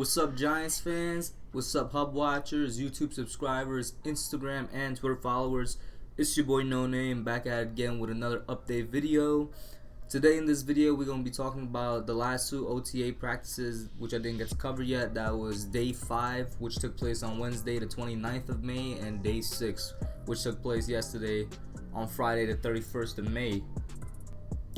What's up, Giants fans? What's up, Hub watchers, YouTube subscribers, Instagram and Twitter followers? It's your boy Noname back at it again with another update video. Today in this video we're going to be talking about the last two OTA practices which I didn't get to cover yet. That was day 5, which took place on Wednesday the 29th of May, and day 6, which took place yesterday on Friday the 31st of May.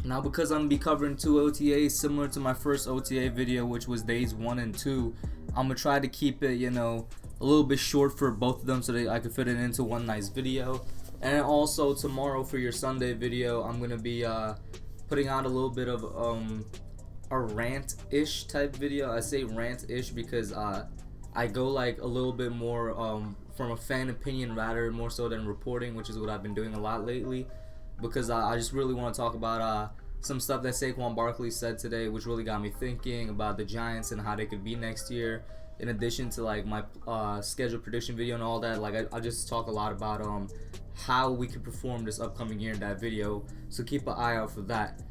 Now, because I'm going to be covering two OTAs similar to my first OTA video, which was days 1 and 2, I'm going to try to keep it, a little bit short for both of them so that I can fit it into one nice video. And also tomorrow for your Sunday video, I'm going to be putting out a little bit of a rant-ish type video. I say rant-ish because I go like a little bit more from a fan opinion rather more so than reporting, which is what I've been doing a lot lately. Because I just really want to talk about some stuff that Saquon Barkley said today, which really got me thinking about the Giants and how they could be next year. In addition to like my scheduled prediction video and all that, like I just talk a lot about how we could perform this upcoming year in that video. So keep an eye out for that.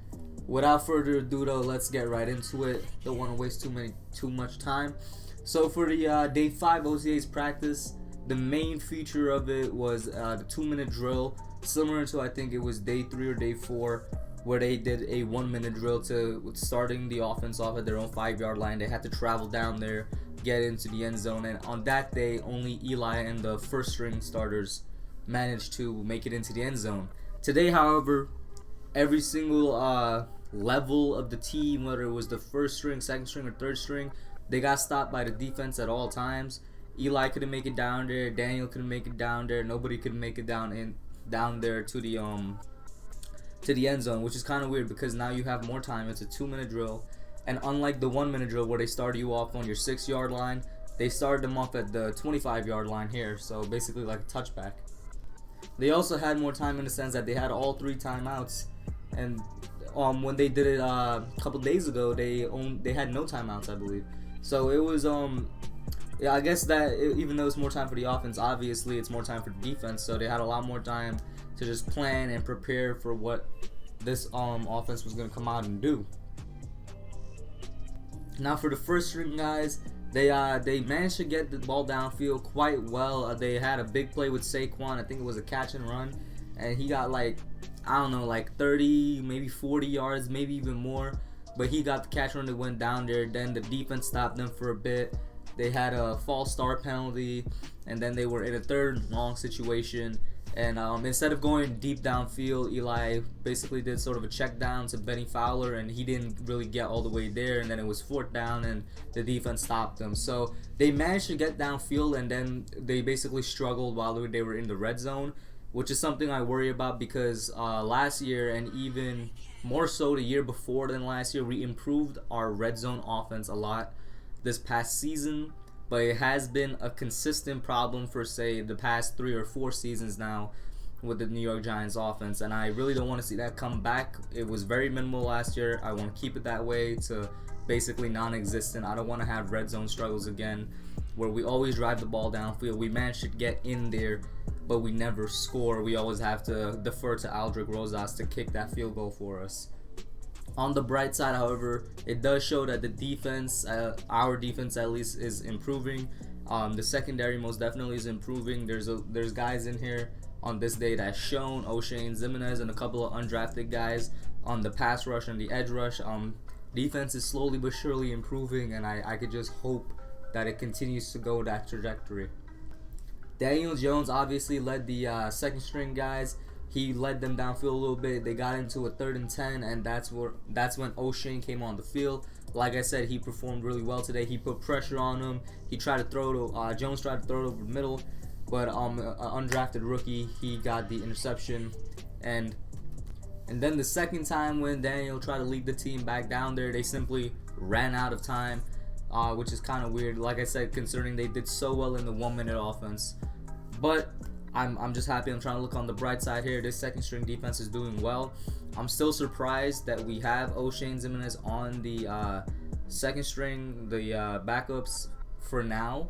Without further ado, though, let's get right into it. Don't want to waste too much time. So for the day 5 OTAs practice, the main feature of it was the 2-minute drill. Similar to, I think it was day 3 or day 4, where they did a 1-minute drill to starting the offense off at their own 5-yard line. They had to travel down there, get into the end zone, and on that day, only Eli and the first string starters managed to make it into the end zone. Today, however, every single level of the team, whether it was the first string, second string, or third string, they got stopped by the defense at all times. Eli couldn't make it down there. Daniel couldn't make it down there. Nobody could make it down there to the end zone, which is kind of weird because now you have more time. It's a 2-minute drill, and unlike the 1-minute drill where they started you off on your 6-yard line, they started them off at the 25-yard line here, so basically like a touchback. They also had more time in the sense that they had all 3 timeouts, and when they did it a couple days ago, they had no timeouts, I believe. So it was yeah, I guess that even though it's more time for the offense, obviously it's more time for the defense. So they had a lot more time to just plan and prepare for what this offense was going to come out and do. Now for the first string guys, they managed to get the ball downfield quite well. They had a big play with Saquon. I think it was a catch and run, and he got like, I don't know, like 30, maybe 40 yards, maybe even more. But he got the catch run that went down there. Then the defense stopped them for a bit. They had a false start penalty, and then they were in a 3rd and long situation. And instead of going deep downfield, Eli basically did sort of a check down to Benny Fowler, and he didn't really get all the way there. And then it was 4th down, and the defense stopped them. So they managed to get downfield, and then they basically struggled while they were in the red zone, which is something I worry about because last year, and even more so the year before than last year, we improved our red zone offense a lot this past season, but it has been a consistent problem for, say, the past 3 or 4 seasons now with the New York Giants offense, and I really don't want to see that come back. It was very minimal last year. I want to keep it that way to basically non-existent. I don't want to have red zone struggles again where we always drive the ball downfield. We manage to get in there, but we never score. We always have to defer to Aldrick Rosas to kick that field goal for us. On the bright side, however, it does show that the defense, our defense at least, is improving. The secondary most definitely is improving. There's guys in here on this day that's shown, O'Shane Ximines and a couple of undrafted guys on the pass rush and the edge rush. Defense is slowly but surely improving, and I could just hope that it continues to go that trajectory. Daniel Jones obviously led the second string guys. He led them downfield a little bit. They got into a 3rd and 10, and that's when O'Shane came on the field. Like I said, he performed really well today. He put pressure on him. He tried to throw to Jones tried to throw it over the middle, but an undrafted rookie, he got the interception. And then the second time when Daniel tried to lead the team back down there, they simply ran out of time, which is kind of weird. Like I said, considering they did so well in the 1-minute offense, but I'm just happy. I'm trying to look on the bright side here. This second string defense is doing well. I'm still surprised that we have O'Shane Ximines on the second string, the backups for now.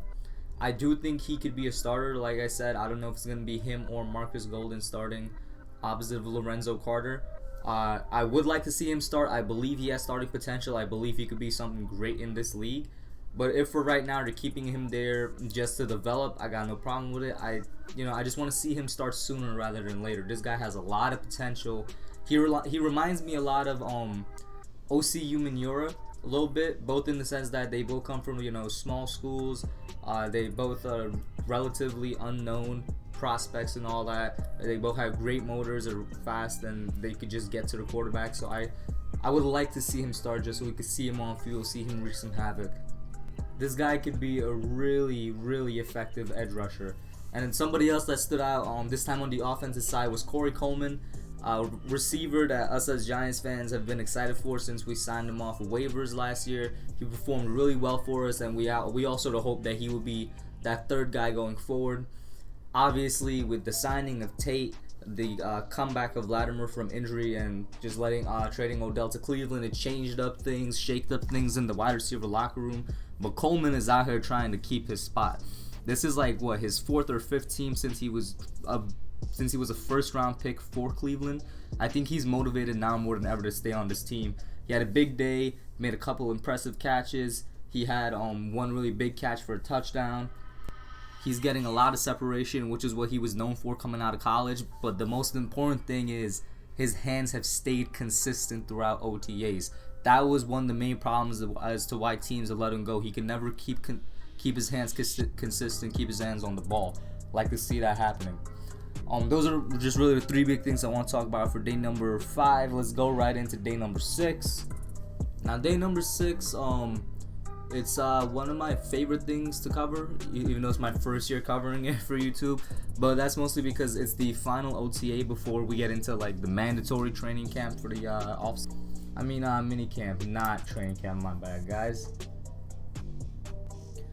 I do think he could be a starter. Like I said, I don't know if it's going to be him or Marcus Golden starting opposite of Lorenzo Carter. I would like to see him start. I believe he has starting potential. I believe he could be something great in this league. But if for right now they're keeping him there just to develop, I got no problem with it. I just want to see him start sooner rather than later. This guy has a lot of potential. He reminds me a lot of OCU Minura a little bit, both in the sense that they both come from small schools. They both are relatively unknown prospects and all that. They both have great motors, are fast, and they could just get to the quarterback. So I would like to see him start just so we could see him on field, see him wreak some havoc. This guy could be a really, really effective edge rusher. And then somebody else that stood out this time on the offensive side was Corey Coleman, receiver that us as Giants fans have been excited for since we signed him off of waivers last year. He performed really well for us, and we all sort of hope that he will be that third guy going forward. Obviously, with the signing of Tate, the comeback of Latimer from injury, and just trading Odell to Cleveland, it changed up things, shaked up things in the wide receiver locker room. But Coleman is out here trying to keep his spot. This is like his fourth or fifth team since he was a first round pick for Cleveland. I think he's motivated now more than ever to stay on this team. He had a big day, made a couple impressive catches. He had one really big catch for a touchdown. He's getting a lot of separation, which is what he was known for coming out of college. But the most important thing is his hands have stayed consistent throughout OTAs. That was one of the main problems as to why teams have let him go. He can never keep his hands consistent, keep his hands on the ball. Like to see that happening. Those are just really the three big things I want to talk about for day number 5. Let's go right into day number 6. Now, day number 6, it's one of my favorite things to cover, even though it's my first year covering it for YouTube. But that's mostly because it's the final OTA before we get into like the mandatory training camp for the mini camp, not training camp. My bad, guys.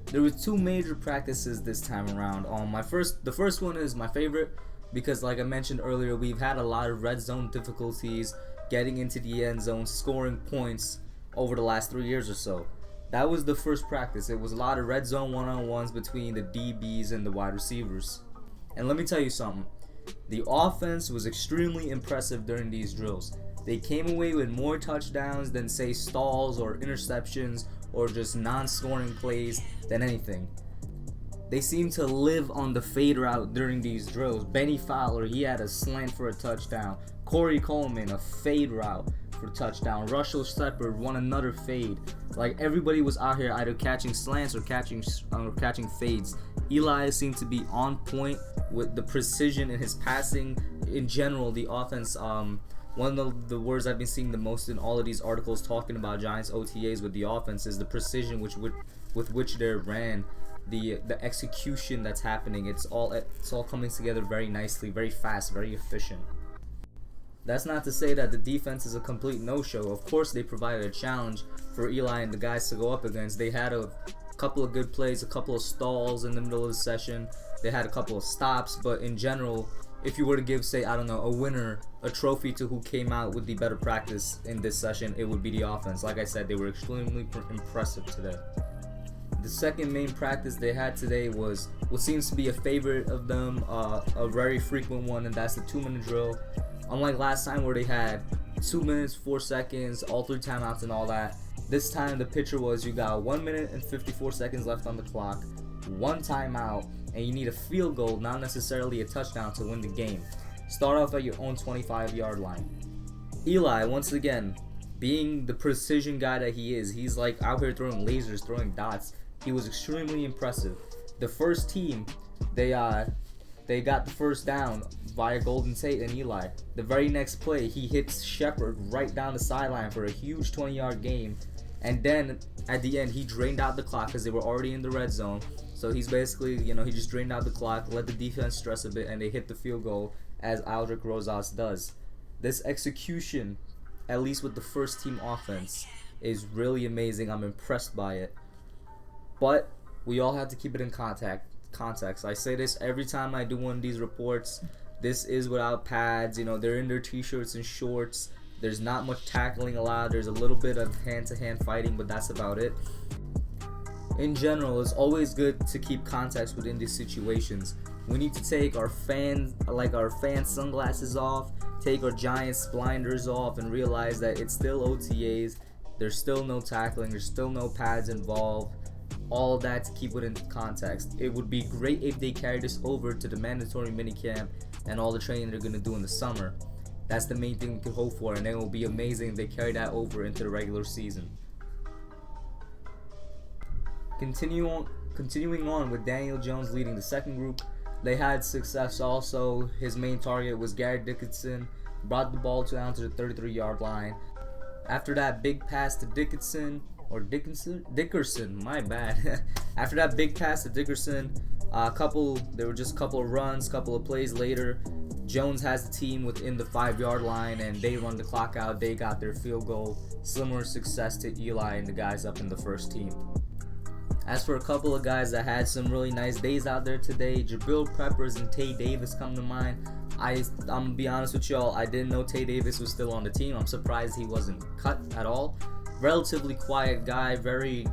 There were 2 major practices this time around. The first one is my favorite because, like I mentioned earlier, we've had a lot of red zone difficulties getting into the end zone, scoring points over the last 3 years or so. That was the first practice. It was a lot of red zone one-on-ones between the DBs and the wide receivers. And let me tell you something. The offense was extremely impressive during these drills. They came away with more touchdowns than, say, stalls or interceptions or just non-scoring plays than anything. They seem to live on the fade route during these drills. Benny Fowler, he had a slant for a touchdown. Corey Coleman, a fade route for a touchdown. Russell Shepard won another fade. Like, everybody was out here either catching slants or catching fades. Eli seemed to be on point with the precision in his passing. In general, the offense, one of the words I've been seeing the most in all of these articles talking about Giants OTAs with the offense is the precision with which they're ran, the execution that's happening. It's all coming together very nicely, very fast, very efficient. That's not to say that the defense is a complete no-show. Of course, they provided a challenge for Eli and the guys to go up against. They had a couple of good plays, a couple of stalls in the middle of the session. They had a couple of stops, but in general, if you were to give, say, a winner, a trophy to who came out with the better practice in this session, it would be the offense. Like I said, they were extremely impressive today. The second main practice they had today was what seems to be a favorite of them, a very frequent one, and that's the 2-minute drill. Unlike last time where they had 2 minutes, 4 seconds, all 3 timeouts and all that, this time the picture was you got 1 minute and 54 seconds left on the clock, 1 timeout, and you need a field goal, not necessarily a touchdown, to win the game. Start off at your own 25-yard line. Eli, once again, being the precision guy that he is, he's like out here throwing lasers, throwing dots. He was extremely impressive. The first team, they got the first down via Golden Tate and Eli. The very next play, he hits Shepard right down the sideline for a huge 20-yard gain. And then at the end, he drained out the clock because they were already in the red zone. So he's basically, he just drained out the clock, let the defense stress a bit, and they hit the field goal as Aldrich Rosas does. This execution, at least with the first team offense, is really amazing. I'm impressed by it. But we all have to keep it in context. I say this every time I do one of these reports. This is without pads. They're in their t-shirts and shorts. There's not much tackling allowed. There's a little bit of hand-to-hand fighting, but that's about it. In general, it's always good to keep context within these situations. We need to take our fan sunglasses off, take our Giants blinders off, and realize that it's still OTAs. There's still no tackling. There's still no pads involved. all of that to keep it in context. It would be great if they carry this over to the mandatory minicamp and all the training they're going to do in the summer. That's the main thing we can hope for, and it will be amazing if they carry that over into the regular season. Continuing on with Daniel Jones leading the second group, they had success also. His main target was Gary Dickinson, brought the ball down to the 33-yard line. After that big pass to Dickerson, my bad. After that big pass to Dickerson, there were just a couple of runs, couple of plays later, Jones has the team within the 5-yard line, and they run the clock out. They got their field goal. Similar success to Eli and the guys up in the first team. As for a couple of guys that had some really nice days out there today, Jabril Peppers and Tay Davis come to mind. I'm gonna be honest with y'all, I didn't know Tay Davis was still on the team. I'm surprised he wasn't cut at all. Relatively quiet guy, very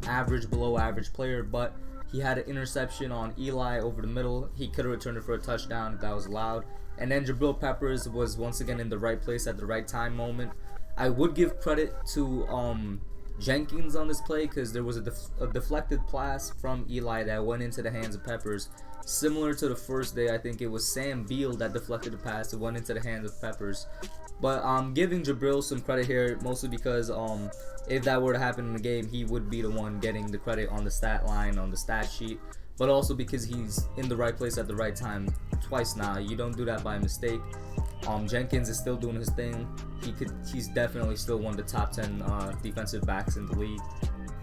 average, below average player, but he had an interception on Eli over the middle. He could have returned it for a touchdown if that was allowed. And then Jabril Peppers was once again in the right place at the right time moment. I would give credit to Jenkins on this play, because there was a deflected pass from Eli that went into the hands of Peppers. Similar to the first day, I think it was Sam Beal that deflected the pass that went into the hands of Peppers. But I'm giving Jabril some credit here, mostly because if that were to happen in the game, he would be the one getting the credit on the stat line, on the stat sheet. But also because he's in the right place at the right time twice now. You don't do that by mistake. Jenkins is still doing his thing. He's definitely still one of the top 10 defensive backs in the league.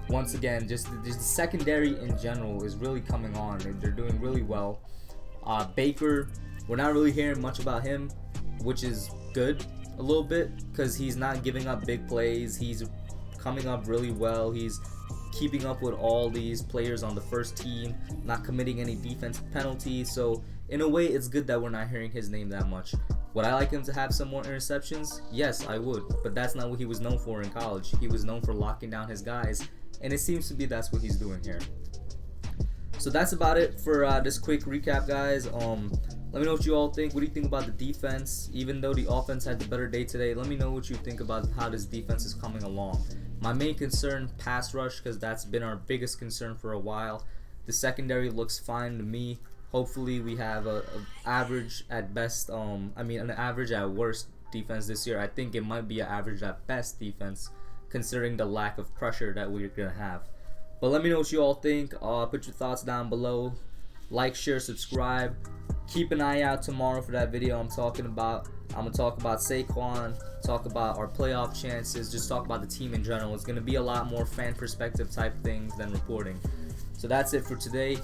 Once again, just the secondary in general is really coming on. They're doing really well. Baker, we're not really hearing much about him, which is good a little bit, because he's not giving up big plays. He's coming up really well. He's keeping up with all these players on the first team, not committing any defensive penalties. So in a way, it's good that we're not hearing his name that much. Would I like him to have some more interceptions? Yes, I would, but that's not what he was known for in college. He was known for locking down his guys, and it seems to be that's what he's doing here. So that's about it for this quick recap, guys. Let me know what you all think. What do you think about the defense? Even though the offense had the better day today, let me know what you think about how this defense is coming along. My main concern, pass rush, because that's been our biggest concern for a while. The secondary looks fine to me. Hopefully we have an average at best, an average at worst defense this year. I think it might be an average at best defense, considering the lack of pressure that we're going to have. But let me know what you all think. Put your thoughts down below. Like, share, subscribe. Keep an eye out tomorrow for that video I'm talking about. I'm going to talk about Saquon, talk about our playoff chances, just talk about the team in general. It's going to be a lot more fan perspective type things than reporting. So that's it for today.